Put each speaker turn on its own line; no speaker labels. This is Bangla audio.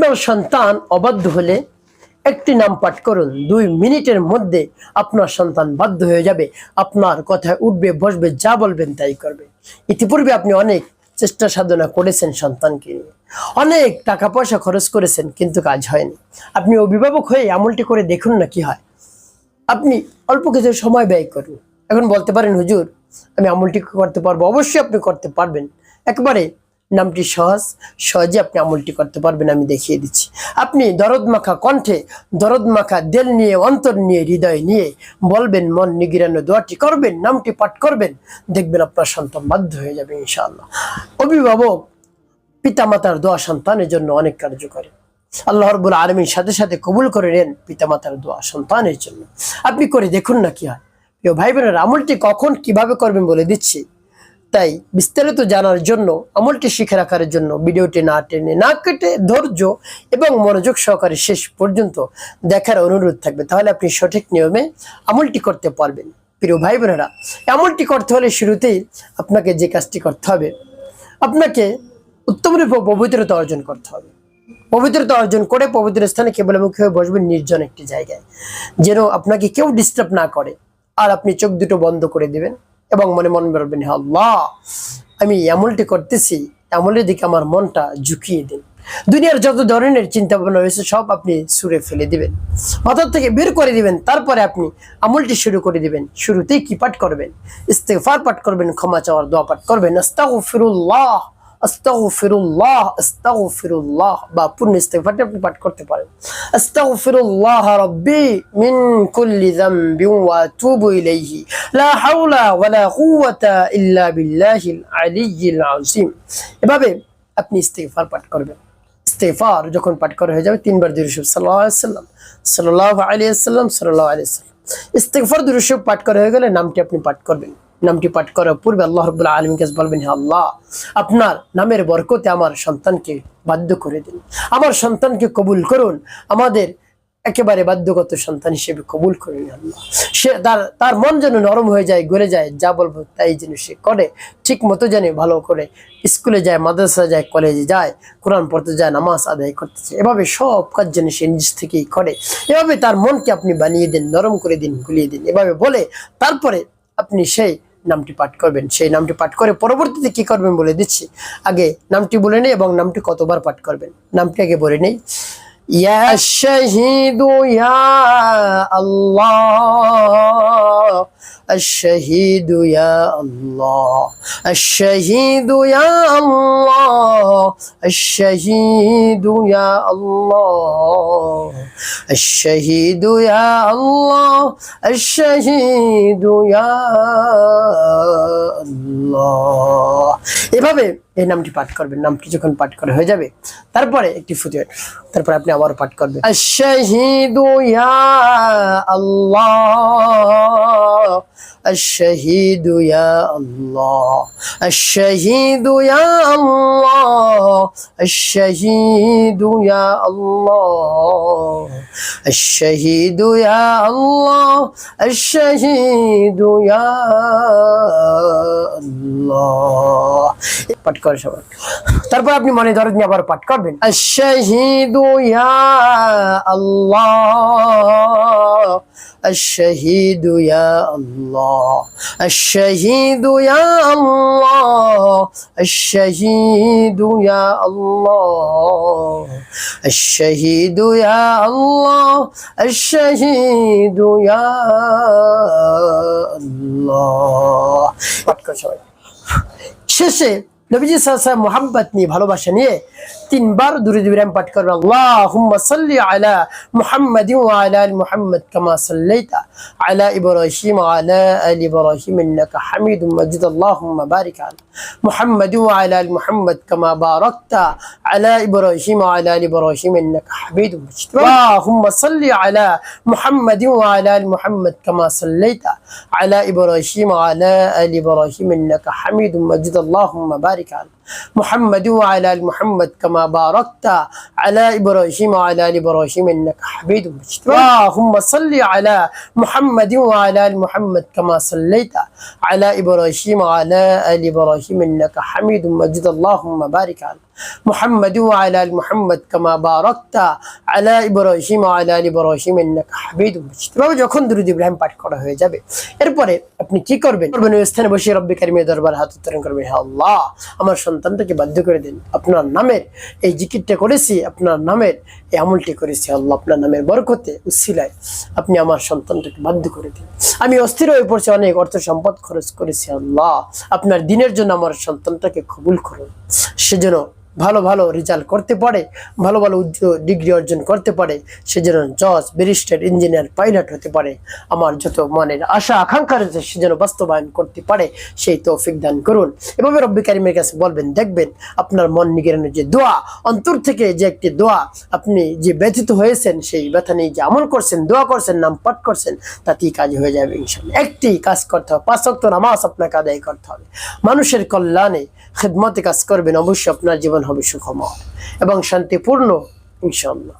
আপনার সন্তান অবাধ্য হলে একটি নাম পাঠ করুন, 2 মিনিটের মধ্যে আপনার সন্তান বাধ্য হয়ে যাবে, আপনার কথায় উঠবে বসবে, যা বলবেন তাই করবে। ইতিপূর্বে আপনি অনেক চেষ্টা সাধনা করেছেন সন্তানকে নিয়ে, অনেক টাকা পয়সা খরচ করেছেন, কিন্তু কাজ হয়নি। আপনি অভিভাবক হয়ে আমলটি করে দেখুন না কি হয়। আপনি অল্প কিছু সময় ব্যয় করুন। এখন বলতে পারেন হুজুর আমি আমলটি করতে পারবো। অবশ্যই আপনি করতে পারবেন। একবারে নামটি সহজে আপনি আমলটি করতে পারবেন। আমি দেখিয়ে দিচ্ছি। আপনি দরদ মাখা কণ্ঠে, দরদ মাখা দিল নিয়ে, অন্তর নিয়ে, হৃদয় নিয়ে বলবেন, মন নিগিরানো দোয়াটি করবেন, নামটি পাঠ করবেন, দেখবেন আপনার সন্তান বাধ্য হয়ে যাবে ইনশাআল্লাহ। অভিভাবক পিতামাতার দোয়া সন্তানের জন্য অনেক কার্যকরী। আল্লাহ রাব্বুল আলামিন সাথে সাথে কবুল করে নেন পিতামাতার দোয়া সন্তানের জন্য। আপনি করে দেখুন না কি হয়। প্রিয় ভাই বোনেরা, আমলটি কখন কিভাবে করবেন বলে দিচ্ছি। তাই বিস্তারিত জানার জন্য, আমলটি শিখে রাখার জন্য ভিডিওটি না টেনে না কেটে ধৈর্য এবং মনোযোগ সহকারে শেষ পর্যন্ত দেখার অনুরোধ থাকবে। তাহলে আপনি সঠিক নিয়মে আমলটি করতে পারবেন। প্রিয় ভাই বোনেরা, আমলটি করতে হলে শুরুতেই আপনাকে যে কাজটি করতে হবে, আপনাকে উত্তম রূপে পবিত্রতা অর্জন করতে হবে। পবিত্রতা অর্জন করে পবিত্র স্থানে কেবলমুখী হয়ে বসবেন, নির্জন একটি জায়গায়, যেন আপনাকে কেউ ডিস্টার্ব না করে। আর আপনি চোখ দুটো বন্ধ করে দিবেন এবং মনে মনে বলবেন, হে আল্লাহ, আমি আমলটি করতেছি, আমলের দিকে আমার মনটা ঝুঁকিয়ে দিন। দুনিয়ার যত ধরনের চিন্তা ভাবনা রয়েছে সব আপনি ছুঁড়ে ফেলে দিবেন, মাথা থেকে বের করে দিবেন। তারপরে আপনি আমলটি শুরু করে দিবেন। শুরুতেই কি পাঠ করবেন? ইস্তেগফার পাঠ করবেন, ক্ষমা চাওয়ার দোয়া পাঠ করবেন। আস্তাগফিরুল্লাহ, আস্তাগফিরুল্লাহ, আস্তাগফিরুল্লাহ, বা পূর্ণ ইস্তেগফারটি আপনি পাঠ করতে পারেন। আস্তাগফিরুল্লাহ রাব্বি মিন কুল্লি যামবিন ওয়া আতুবু ইলাইহি লা হাওলা ওয়ালা কুওয়াতা ইল্লা বিল্লাহিল আলিয়্যিল আযীম। এভাবে আপনি ইস্তেগফার পাঠ করবেন। ইস্তেগফার যখন পাঠ করা হয়ে যাবে, 3 বার দুরূদ শরীফ সাল্লাল্লাহু আলাইহি ওয়াসাল্লাম, সাল্লাল্লাহু আলাইহি ওয়াসাল্লাম, সাল্লাল্লাহু আলাইহি ওয়াসাল্লাম। ইস্তেগফার দুরূদ শরীফ পাঠ করা হয়ে গেলে নামটি আপনি পাঠ করবেন। নামটি পাঠ করার পূর্বে আল্লাহ রাব্বুল আলামিন কাছে বলবেন, হে আল্লাহ, আপনার নামের বরকতে আমার সন্তানকে বাধ্য করে দিন, আমার সন্তানকে কবুল করুন, আমাদের একেবারে বাধ্যগত সন্তান হিসেবে কবুল করুন আল্লাহ। সে তার মন যেন নরম হয়ে যায়, গলে যায়, যা বলবো তাই যেন সে করে, ঠিক মতো জানে, ভালো করে স্কুলে যায়, মাদ্রাসা যায়, কলেজে যায়, কোরআন পড়তে যায়, নামাজ আদায় করতে যায়, এভাবে সব কাজ যেন সে নিজ থেকেই করে। এভাবে তার মনকে আপনি বানিয়ে দিন, নরম করে দিন, গুলিয়ে দিন। এভাবে বলে তারপরে আপনি সেই নামটি পাঠ করবেন। সেই নামটি পাঠ করে পরবর্তীতে কি করবেন বলে দিচ্ছি। আগে নামটি বলে নেই এবং নামটি কতবার পাঠ করবেন নামটি আগে বলে নেই। ইয়া শাহীদু ইয়া আল্লাহ, الشهيد يا الله، الشهيد يا الله، الشهيد يا الله، الشهيد يا الله، الشهيد يا الله। এভাবে এই নামটি পাঠ করবেন। নামটি যখন পাঠ করা হয়ে যাবে, তারপরে একটি ফুটিয়ে, তারপরে আপনি আবার পাঠ করবেন, আশ-শাহীদু ইয়া আল্লাহ, আশ-শাহীদু ইয়া আল্লাহ, আশ-শাহীদু ইয়া আল্লাহ, আশ-শাহীদু ইয়া আল্লাহ, আশ-শাহীদু ইয়া আল্লাহ, আশ-শাহীদু ইয়া আল্লাহ। পাঠ করে সবাই। তারপর আপনি মনে দরদ নিয়ে আবার পাঠ করবেন, আশ-শাহীদু ইয়া আল্লাহ, আশ-শাহীদু ইয়া আল্লাহ, আশ-শাহীদু ইয়া আল্লাহ, আশ-শাহীদু ইয়া আল্লাহ, আশ-শাহীদু ইয়া আল্লাহ, আশ-শাহীদু ইয়া আল্লাহ। পাঠ করে সবাই। শেষে নবীজি সাল্লাল্লাহু আলাইহি ওয়াসাল্লাম মুহাব্বত নিয়ে, ভালোবাসা নিয়ে 3 বার দুরূদ ইব্রাহিম পাঠ করবেন। আল্লাহুম্মা সাল্লি আলা মুহাম্মাদিন ওয়া আলা আলি মুহাম্মাদ কামা সাল্লাইতা আলা ইব্রাহিম ওয়া আলা আলি ইব্রাহিম ইন্নাকা হামিদুম মাজিদ। আল্লাহুম্মা বারিক আলা মুহাম্মাদিন ওয়া আলা আলি মুহাম্মাদ কামা বারাকতা আলা ইব্রাহিম ওয়া আলা আলি ইব্রাহিম ইন্নাকা হামিদুম মাজিদ। আল্লাহুম্মা সাল্লি আলা মুহাম্মাদিন ওয়া আলা আলি মুহাম্মাদ কামা সাল্লাইতা আলা ইব্রাহিম ওয়া আলা আলি ইব্রাহিম ইন্নাকা হামিদুম মাজিদ। আল্লাহুম্মা বারিক আলা محمد وعلى ال محمد كما باركت على ابراهيم وعلى ال ابراهيم انك حميد مجيد. اللهم صل على محمد وعلى ال محمد كما صليت على ابراهيم وعلى ال ابراهيم انك حميد مجيد. اللهم بارك على محمد وعلى آل محمد كما باركت على إبراهيم وعلى آل إبراهيم إنك حميد مجيد। এভাবে যখন দুরূদ ইব্রাহিম পাঠ করা হয়ে যাবে এরপরে আপনি কি করবেন? ওই স্থানে বসে রব্বে কারিমের দরবার হাত উত্তোলন করবেন, হে আল্লাহ আমার সন্তানটাকে বাধ্য করে দিন, আপনার নামের এই জিকিরটা করেছি, আপনার নামের এই আমলটি করেছি, আল্লাহ আপনার নামের বরকতে উসিলায় আপনি আমার সন্তানটাকে বাধ্য করে দিন। আমি অস্থির হয়ে পড়ছি, অনেক অর্থ সম্পদ খরচ করেছি, আল্লাহ আপনার দিনের জন্য আমার সন্তানটাকে কবুল করুন, সেজন্য ভালো ভালো রেজাল্ট করতে পারে, ভালো ভালো উচ্চ ডিগ্রি অর্জন করতে পারে, সেজন্য জজ, ব্যারিস্টার, ইঞ্জিনিয়ার, পাইলট হতে পারে। আমার যত মনের আশা আকাঙ্ক্ষা রয়েছে সেজন্য বাস্তবায়ন করতে পারে, সেই তৌফিক দান করুন। এভাবে রব্বি কারিমের কাছে বলবেন, দেখবেন আপনার মন নিগড়ানোর যে দোয়া, অন্তর থেকে যে একটি দোয়া, আপনি যে ব্যথিত হয়েছেন সেই ব্যথা নিয়ে যে আমল করছেন, দোয়া করছেন, নাম পাঠ করছেন, তাতেই কাজ হয়ে যাবে ইনশাআল্লাহ। একটি কাজ করতে হবে, 5 ওয়াক্ত নামাজ আপনাকে আদায় করতে হবে, মানুষের কল্যাণে খিদমতে কাজ করবেন, অবশ্যই আপনার জীবন হবে সুখময় এবং শান্তিপূর্ণ ইনশাআল্লাহ।